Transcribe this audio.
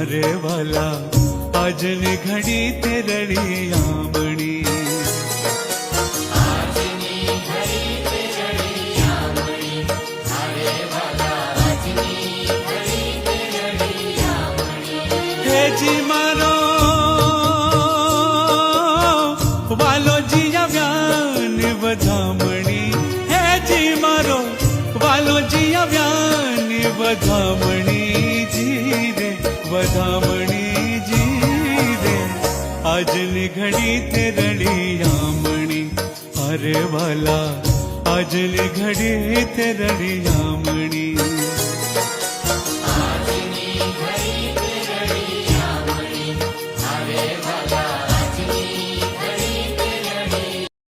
अरे वाला આજની ઘડી તે રળિયામણી હેજી મારો વાલોજી આવ્યા ને વધામણી હેજી મારો વાલોજી આવ્યા ને વધામણી જી રે વધામણી જી રે આજની ઘડી તે રળિયામણી અરે વાલા આજની ઘડી તે રળિયામણી